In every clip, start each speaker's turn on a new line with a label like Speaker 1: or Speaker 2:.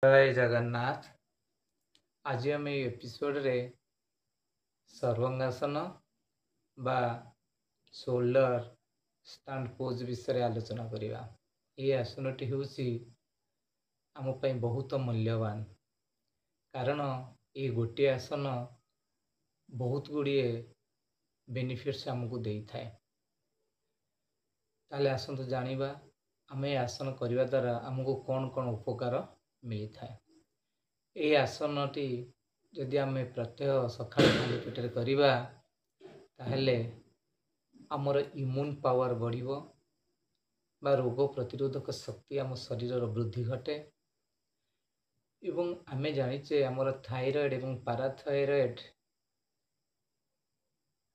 Speaker 1: जय जगन्नाथ। आज आम एपिसोड रे सर्वांगासन बा शोल्डर स्टैंड पोज विषय आलोचना करिबा। ये आसनटी होउसी आम पई बहुत मूल्यवान, कारण ये गोटे आसन बहुत गुड़िए बेनिफिट्स आमको देई थाए। ताले आसंतु जानिबा आम ये आसन करिबा द्वारा आमको कौन कौन उपकार मिली थाए। ये आसनटी जदि आम प्रत्यह सकाळ खाली पेटर करिबा ताहेले आमर इम्यून पावर बढ़िबो बा रोग प्रतिरोधक शक्ति आम शरीर वृद्धि घटे। एवं आमे जानिचे आमर थायराइड एवं पाराथायराइड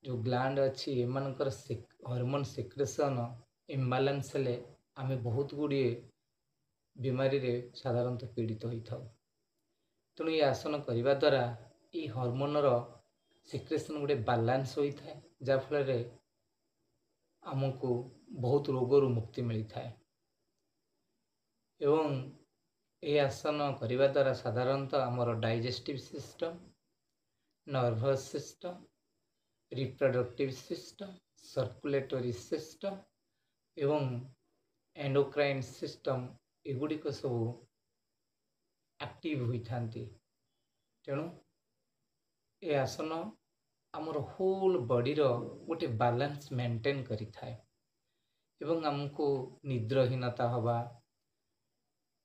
Speaker 1: जो ग्लैंड अच्छी एमानकर हार्मोन सेक्रेशन इम्बालांस हेले आमे बहुत गुड़िए बीमारी रे साधारणतः पीड़ित होता। तेणु ये आसन करने द्वारा ये हार्मोन सिक्रेशन गोटे बालांस होता है, जहाँफल आमको बहुत रोगरू मुक्ति मिलता है। एवं ये आसन करने द्वारा साधारणतः आमर digestive system, nervous system, reproductive system, circulatory system एवं एंडोक्राइन सिस्टम एगुड़िक सब एक्टिव होता। तेणु ये आसन आमर होल बॉडी रो गोटे बैलेंस मेंटेन करि थाए एवं आमको निद्राहीनता हवा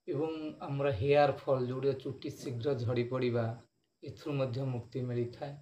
Speaker 1: एवं आमर हेयर फॉल जोड़े चुट्टी शीघ्र झड़ी पड़ा एथुर मध्य मुक्ति मिली थाए।